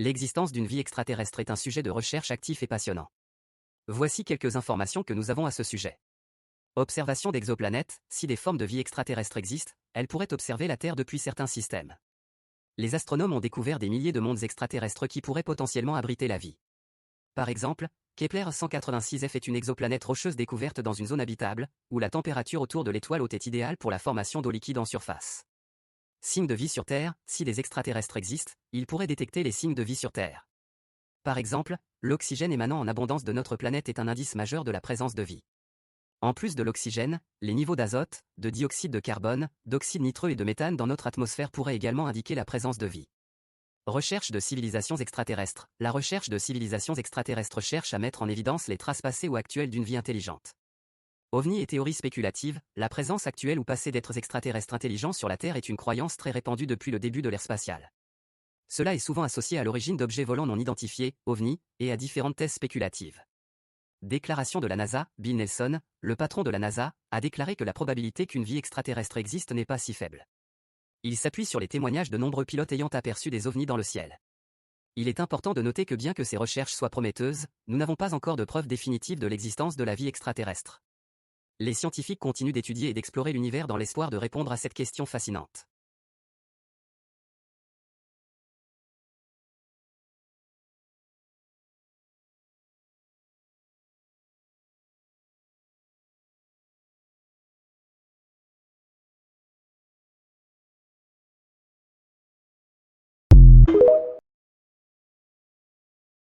L'existence d'une vie extraterrestre est un sujet de recherche actif et passionnant. Voici quelques informations que nous avons à ce sujet. Observation d'exoplanètes, si des formes de vie extraterrestres existent, elles pourraient observer la Terre depuis certains systèmes. Les astronomes ont découvert des milliers de mondes extraterrestres qui pourraient potentiellement abriter la vie. Par exemple, Kepler 186f est une exoplanète rocheuse découverte dans une zone habitable, où la température autour de l'étoile hôte est idéale pour la formation d'eau liquide en surface. Signes de vie sur Terre, si des extraterrestres existent, ils pourraient détecter les signes de vie sur Terre. Par exemple, l'oxygène émanant en abondance de notre planète est un indice majeur de la présence de vie. En plus de l'oxygène, les niveaux d'azote, de dioxyde de carbone, d'oxyde nitreux et de méthane dans notre atmosphère pourraient également indiquer la présence de vie. Recherche de civilisations extraterrestres. La recherche de civilisations extraterrestres cherche à mettre en évidence les traces passées ou actuelles d'une vie intelligente. OVNI et théorie spéculative, la présence actuelle ou passée d'êtres extraterrestres intelligents sur la Terre est une croyance très répandue depuis le début de l'ère spatiale. Cela est souvent associé à l'origine d'objets volants non identifiés, OVNI, et à différentes thèses spéculatives. Déclaration de la NASA, Bill Nelson, le patron de la NASA, a déclaré que la probabilité qu'une vie extraterrestre existe n'est pas si faible. Il s'appuie sur les témoignages de nombreux pilotes ayant aperçu des ovnis dans le ciel. Il est important de noter que bien que ces recherches soient prometteuses, nous n'avons pas encore de preuves définitives de l'existence de la vie extraterrestre. Les scientifiques continuent d'étudier et d'explorer l'univers dans l'espoir de répondre à cette question fascinante.